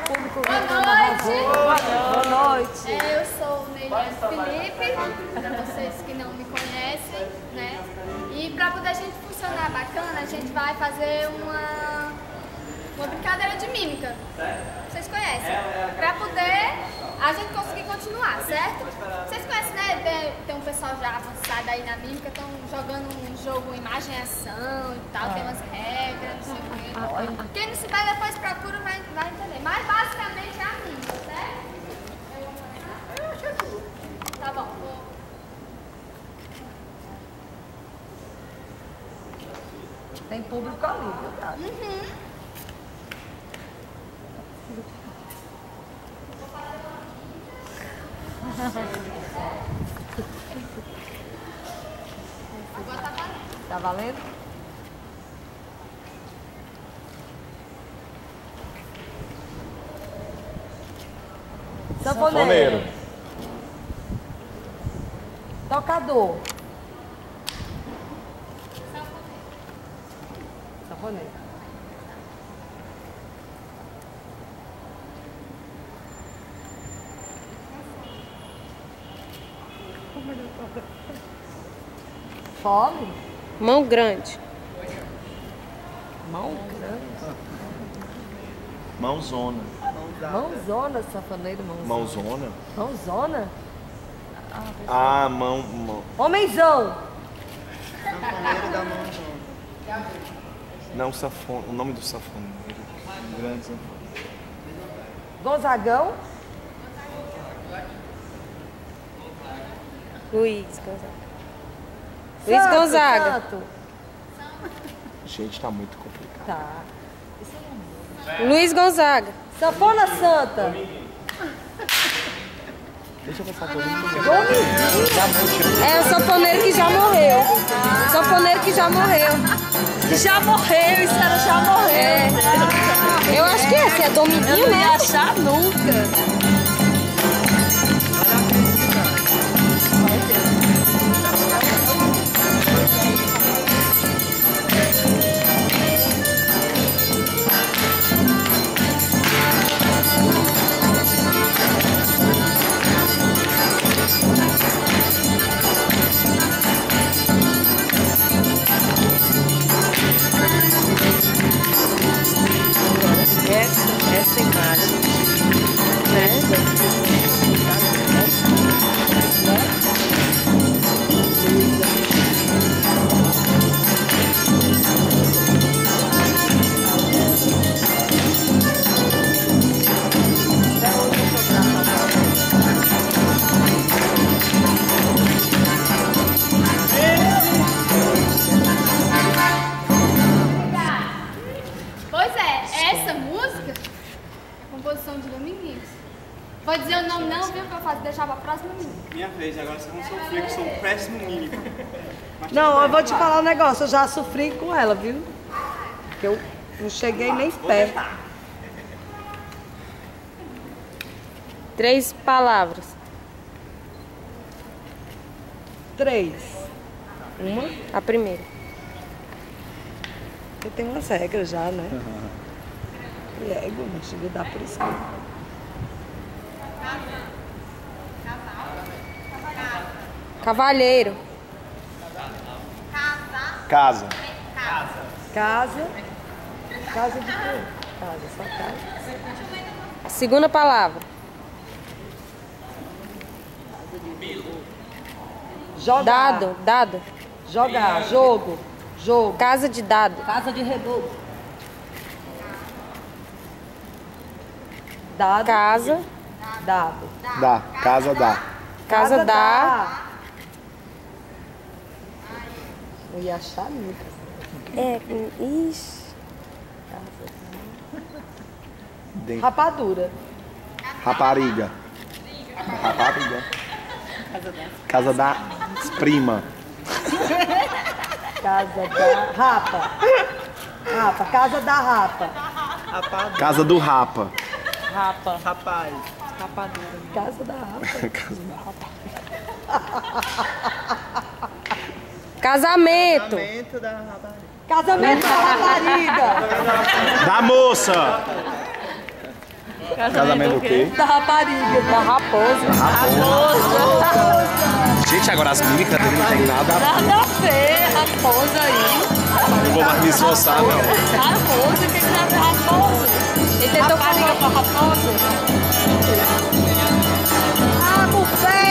público. Boa noite. Boa noite. Eu sou o Neiliane Felipe, para vocês que não me conhecem, né? E para poder a gente funcionar bacana, a gente vai fazer uma brincadeira de mímica. Vocês conhecem? Para poder a gente conseguir continuar, certo? Vocês conhecem, né? Tem um pessoal já avançado aí na mímica, estão jogando um jogo imagem e ação e tal, tem umas regras, não sei o quê. Quem não se vai depois procura vai entender. Mas basicamente é a mímica, certo? Tá bom. Tem público ali, viu, Tati? Agora tá valendo. Tá valendo? Sanfoneiro. Tocador. Sanfoneiro. Fome? Mão grande. Mão grande. Mãozona. Mãozona, sanfoneiro, mãozona. Mãozona? Mãozona? Ah, mão. Homenzão. Sanfoneiro da mãozona. Não, o nome do safoneiro. Grande safoneiro. Gonzagão. Luiz Gonzaga. Luiz Gonzaga. Santo. Gente, tá muito complicado. Tá. Luiz Gonzaga. Sanfona Santa. Deixa eu passar por mim. É o sanfoneiro que já morreu. O sanfoneiro que já morreu. Já morreu, isso era já morreu. É. Eu acho que esse é Dominguinho, Eu não ia né? achar nunca. Essa imagem, né? Pois é, essa música é composição de Dominguinhos. Pode dizer o nome não, viu? Que eu faço deixar pra próxima música. Minha vez, agora vocês vão sofrer, que eu sou um péssimo mímico. Não, eu vou te falar um negócio. Eu já sofri com ela, viu? Porque eu não cheguei nem perto. 3 palavras. 3. Uma. A primeira. Eu tenho umas regras já, né? E é, não chega a dar por isso. Cavalheiro. Casa. Casa. Casa de quê? Casa, só casa. A segunda palavra. Jogar. Dado. Jogar. Jogo. Jogo. Casa de dado. Casa de reboco. Dado. Casa. Dado. Dá. Casa dá. Casa dá. Eu ia achar nunca. É. Ixi. Dentro. Rapadura. Rapariga. Rapariga. Casa da prima. Casa da rapa. Rapa. Casa da rapa. Casa do rapa. Rapa. Rapaz. Rapadura. Casa da rapa. Casa do rapa. Casamento. Casamento da rapariga. Casamento da rapariga. Da moça. Casamento o quê? Da rapariga. Da raposa. Gente, agora as mímicas dele não tem nada a ver. Nada a ver, raposa aí. Não vou mais me esforçar, não. Raposa, o que tem a ver raposa? Ele tentou falar pra raposa. Ah, bufela!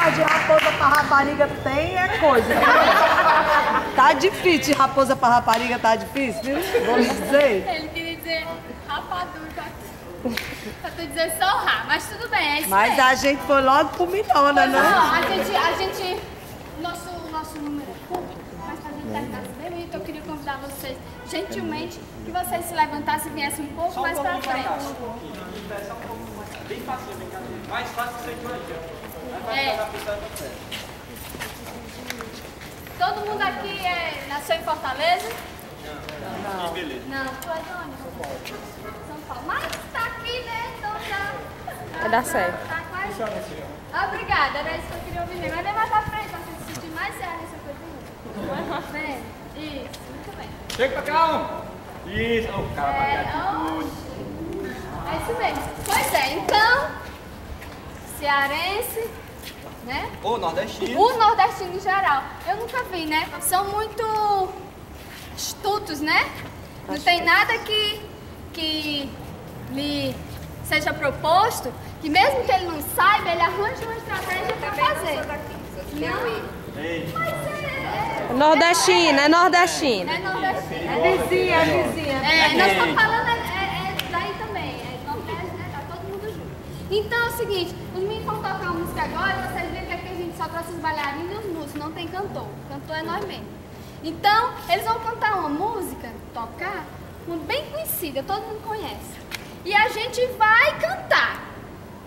De raposa pra rapariga tem é coisa. Tá difícil, de raposa pra rapariga tá difícil, viu? Vou lhe dizer. Ele queria dizer rapadura. Pra tu dizer só rá, mas tudo bem, é isso Mas mesmo. a gente foi logo pro Minona, né? Não, a gente, nosso número é curto, mas pra gente terminar esse evento, eu queria convidar vocês, gentilmente, que vocês se levantassem e viessem um pouco mais pra frente. Bem fácil, mais fácil que isso aqui. Todo mundo aqui nasceu em Fortaleza? Não. Beleza. Não, tu é de onde? São Paulo. Mas tá aqui, né? Então já... Vai dar certo. Tá quase... Obrigada, era isso que eu queria ouvir. Mas vem mais pra frente, pra você se sentir mais sério nessa coisa. Mais pra frente. Isso, muito bem. Chega pra cá, um. Isso. O cara vai É isso mesmo. Pois é, então... Cearense... Né? O nordestino. O nordestino em geral. Eu nunca vi, né? São muito astutos, né? Não tem nada que lhe seja proposto, que mesmo que ele não saiba, ele arranja uma estratégia para fazer. Não? Mas Nordestina, é nordestina. é nordestino. É vizinha, é vizinha. Nós estamos falando daí também. É nordeste, né? Tá todo mundo junto. Então é o seguinte, os meninos vão tocar uma música agora e vocês viram que aqui a gente só trouxe os bailarinos e os músicos, não tem cantor. Cantor é nós mesmos. Então, eles vão cantar uma música, tocar, uma bem conhecida, todo mundo conhece. E a gente vai cantar.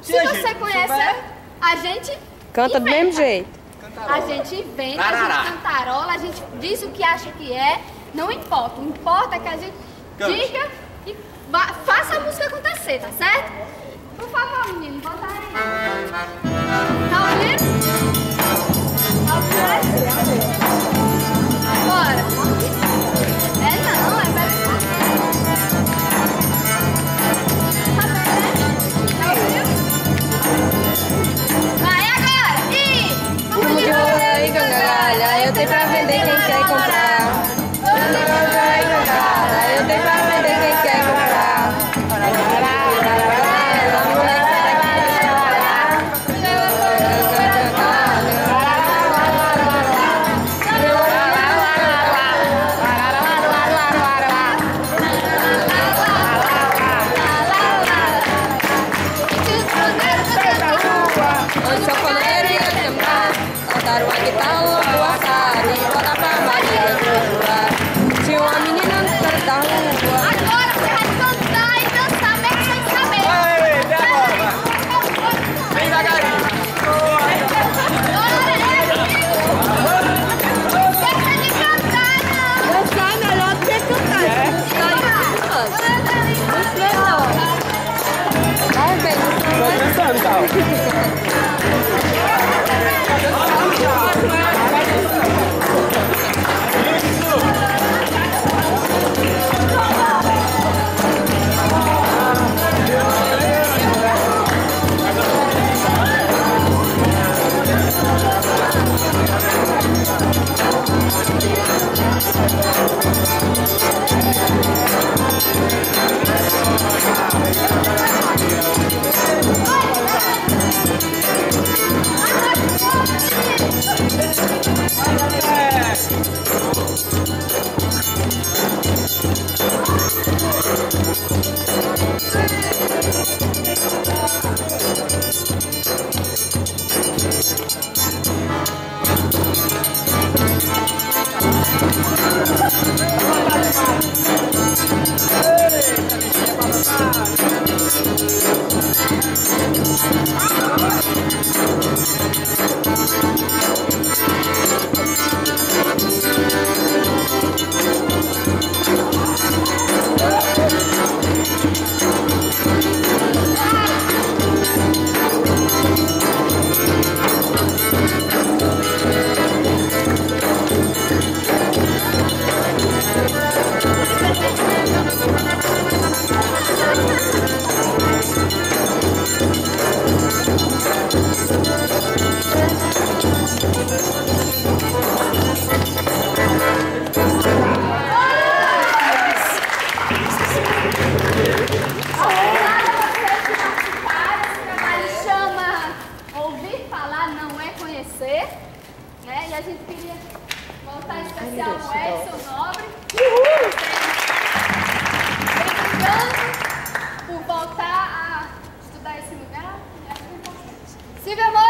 Se você conhece, a gente Canta do mesmo jeito. A gente inventa, a gente cantarola, a gente diz o que acha que é, não importa. O que importa é que a gente diga e faça a música acontecer, tá certo? Por favor, menino, bota aí. Tá ouvindo? Tá ouvindo? Bora. Não, é bem tá ouvindo? Vai agora! E... Gangalha, eu tenho pra vender quem quer comprar. Eu tenho pra vender quem quer comprar. você, né? E a gente queria voltar em especial no Edson Nobre. Obrigado por voltar a estudar esse lugar. E acho que é importante. Silvia Moura!